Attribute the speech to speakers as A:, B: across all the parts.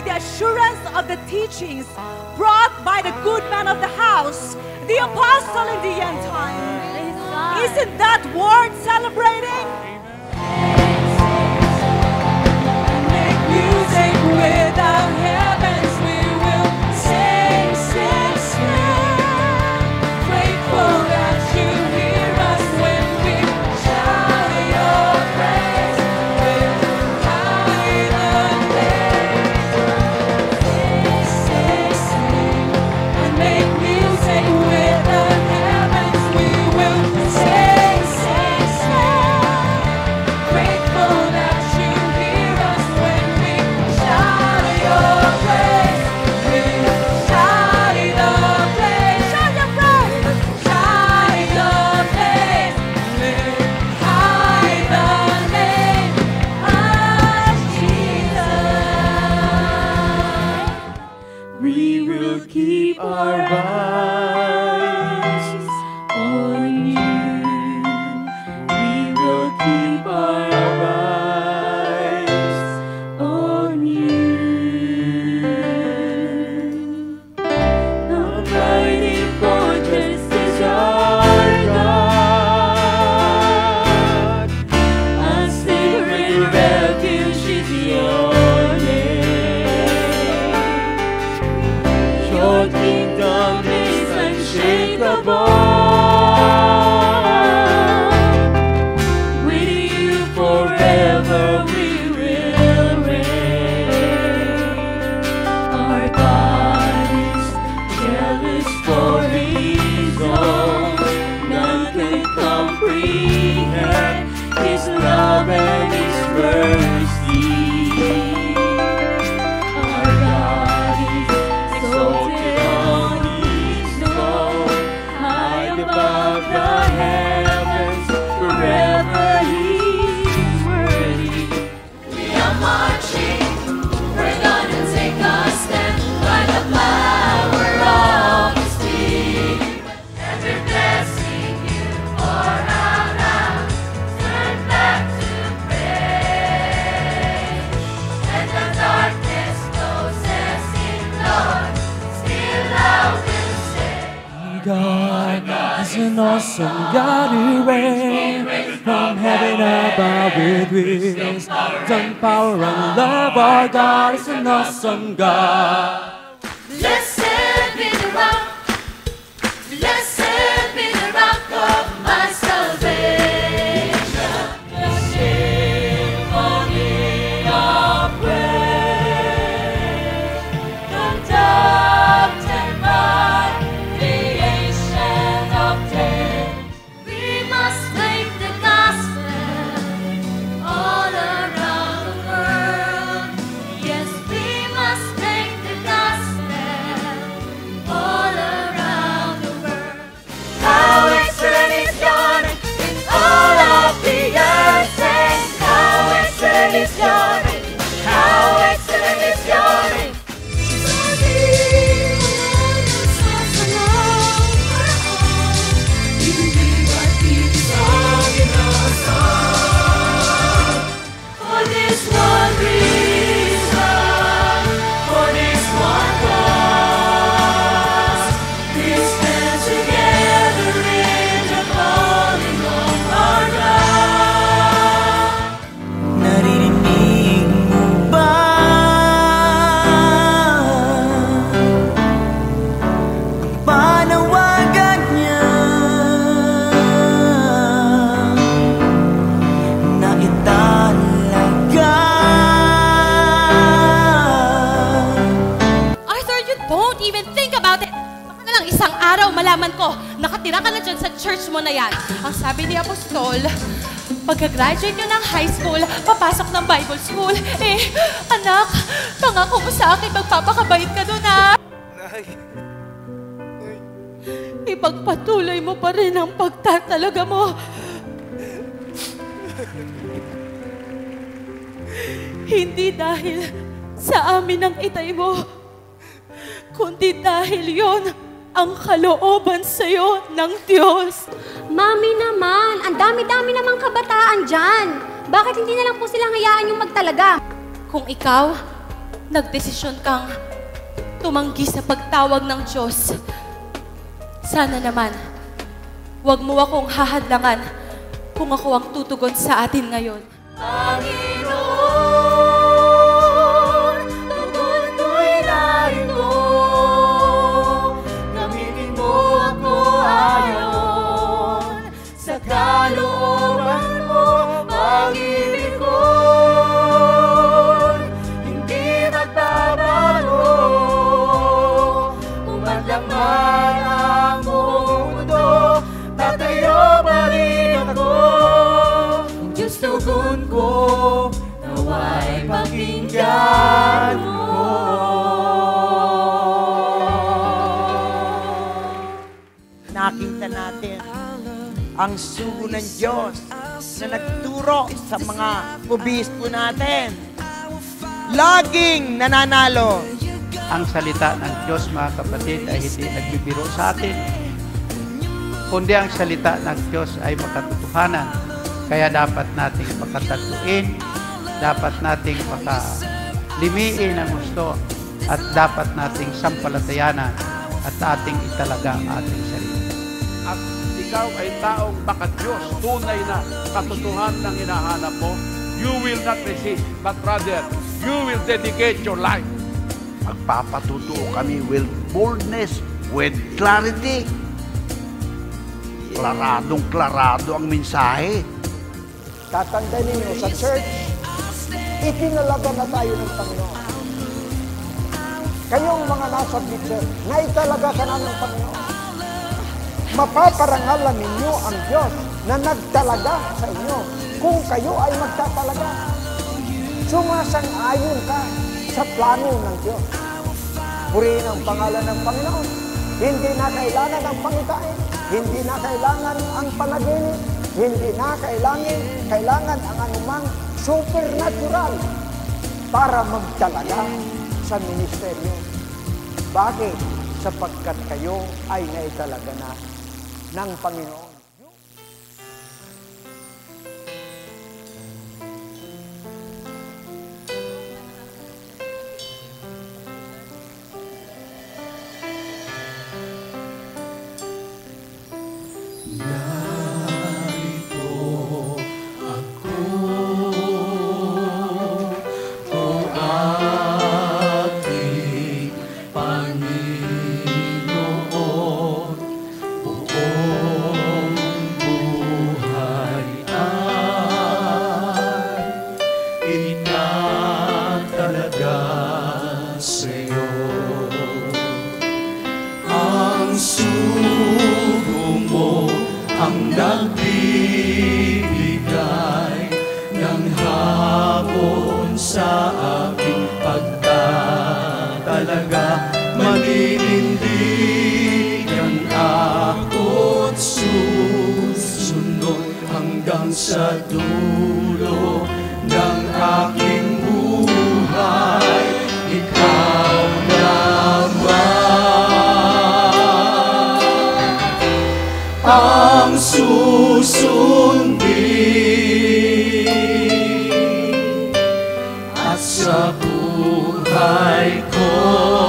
A: with the assurance of the teachings brought by the good man of the house, the apostle in the end time. Isn't that worth celebrating? Make music with our heavens, we will sing, sing, sing. Grateful that you hear us when we shout your praise. We'll hide the name. Sing, sing, and make music with the heavens, we will sing, sing, sing. Grateful that you hear us when we shout your praise. We'll shout the praise. Shout your praise. Shout the praise. We'll hide the name of Jesus. We will keep our eyes on you. We will keep our eyes on you. The mighty fortress is our God. A sacred refuge is your name. Your kingdom is unshakable. With you forever we will reign. Our God is jealous for his own. None can comprehend his love and his mercy. Our God is exalted on his throne, high above the heavens, forever he's worthy.
B: We are marching, we're gonna take a stand by the power of His Spirit. And we're blessing you for our house, turn back to praise. And the darkness closes in, Lord, still I will say.
C: God is an awesome God who reigns from heaven above with wisdom, power, and love. Our God is an awesome God.
B: Blessed be the rock, blessed be the rock of my salvation. The symphony of praise, conducted by the Ancient of Days. We must make the gospel all around the world. Yes, we must make the gospel all around the world. How excellent is your name in all of the earth, and how excellent is your name, how excellent is your name. For this one reason, for this one cause, we stand together in the calling of our God.
C: Naririnig mo ba ang panawagan niya na italaga?
D: Arthur, you don't even think about it. Baka na lang isang araw malaman ko, nakatira ka na dyan sa church mo na yan. Ang sabi ni Apostol, pagka-graduate nyo ng high school, papasok ng Bible school. Eh, anak, pangako mo sa akin, magpapakabait ka doon, ha? Ipagpatuloy mo pa rin ang pagtatalaga mo. Hindi dahil sa amin ang itay mo, kundi dahil yon ang kalooban sa'yo ng Diyos.
E: Mami naman, ang dami-dami namang kabataan dyan. Bakit hindi na lang po silang hayaan yung magtalaga?
D: Kung ikaw nagdesisyon kang tumanggi sa pagtawag ng Diyos, sana naman, huwag mo akong hahadlangan kung ako ang tutugon sa atin ngayon.
B: Panginoon, tugon ko'y narito. Gamitin mo ako ayon sa kalooban mo, pag-ibig ko'y hindi magbabago. Umadlang man ang buong mundo, tatayo pa rin ako. Diyos, tugon ko, nawa'y pakinggan mo.
F: Nakita natin ang sugo ng Diyos na nagturo sa mga obispo natin. Laging nananalo.
G: Ang salita ng Diyos, mga kapatid, ay hindi nagbibiro sa atin, kundi ang salita ng Diyos ay makatotohanan. Kaya dapat nating pakatatluin, dapat nating pakalimiin ang gusto, at dapat nating sampalatayanan at ating italaga ang ating sarili.
H: At ikaw ay taong maka-Diyos, tunay na katotohanan ng hinahanap mo, you will not resist, but rather, you will dedicate your life.
I: Magpapatutuo kami with boldness, with clarity. Klaradong-klarado ang mensahe.
J: Tatandaan ninyo, sa church, itinalaga na tayo ng Panginoon. Kayong mga nasa picture, naitalaga ka na ng Panginoon. Mapaparangalan ninyo ang Diyos na nagtalaga sa inyo kung kayo ay magtatalaga. Sumasang-ayon ka sa plano ng Diyos. Purihin ang pangalan ng Panginoon. Hindi na kailangan ang pangitain. Hindi na kailangan ang panaginip. Hindi na kailangan ang anumang supernatural para magtalaga sa ministeryo. Bakit? Sapagkat kayo ay naitalaga na ng Panginoon.
C: Sa dulo ng aking buhay, ikaw naman ang susundin, at sa buhay ko mo.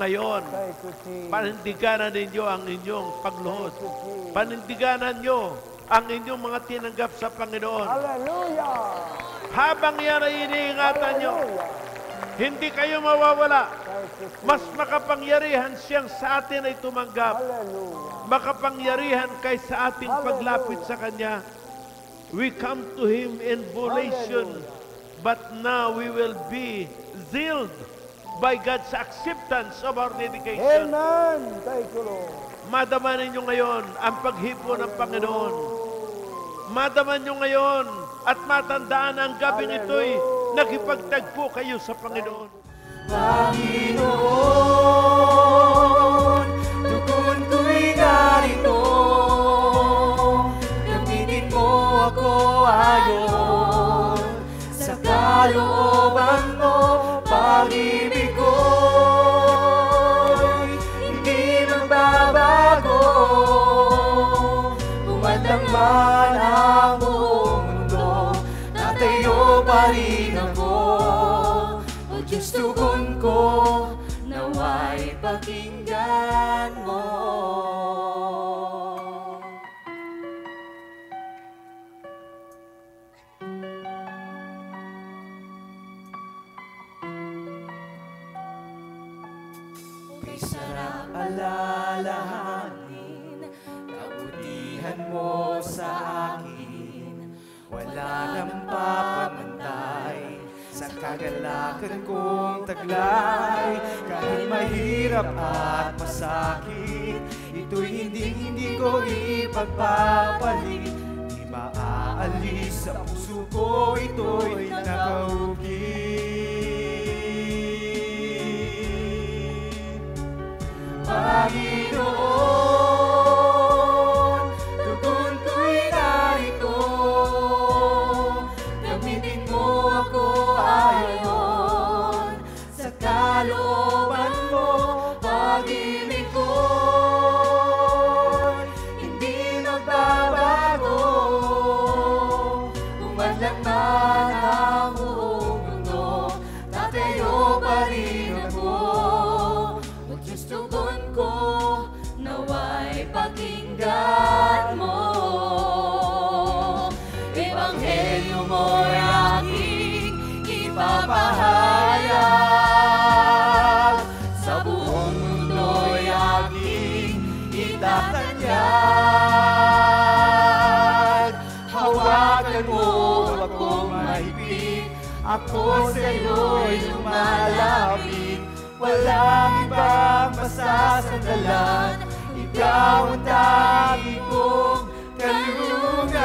H: ngayon.
J: Thank you, Jesus.
H: Panindiganan ninyo ang inyong pagluhod. Panindiganan nyo ang inyong mga tinanggap sa Panginoon.
J: Hallelujah!
H: Habang yan ay iniingatan nyo,
J: Hallelujah!
H: hindi kayo mawawala.
J: Thank you, Jesus.
H: Mas makapangyarihan siyang sa atin ay tumanggap.
J: Hallelujah!
H: Makapangyarihan kay sa ating paglapit sa Kanya. We come to Him in volation, but now we will be sealed by God's acceptance of our dedication.
J: Amen! Thank you, Lord.
H: Madama ninyo ngayon ang paghipo ng Panginoon. Madama nyo ngayon at matandaan ang gabing ito'y nakipagtagpo kayo sa Panginoon.
C: Panginoon, tugon ko'y narito. Gamitin mo ako ayon sa kalooban mo. Pag-ibig ko'y hindi magbabago. Pumatang man ang buong mundo, tatayo pa rin ako. O Diyos, tugon ko, nawa'y pakinggan mo. May sarap alalahanin, kabutihan mo sa akin. Wala nang papamantay sa kagalakan kong taglay. Kahit mahirap at masakit, ito'y hindi ko ipagpapalit. Di maaalis sa puso ko, ito'y nakaukit. Panginoon, tugon ko'y narito. Gamitin mo ako ayon sa kalooban mo. Pag-ibig ko'y hindi magbabago. Umadlang man ang buong mundo, tatayo pa rin ako. O Diyos, tugon ko, nawa'y pakinggan mo. Ebanghelyo mo'y aking ipapahayag, sa buong mundo'y aking itatanyag. Hawakan mo akong mahigpit, ako sa'yo'y lumalapit. Walang ibang masasandalan, ikaw ang tanging kong kalungan.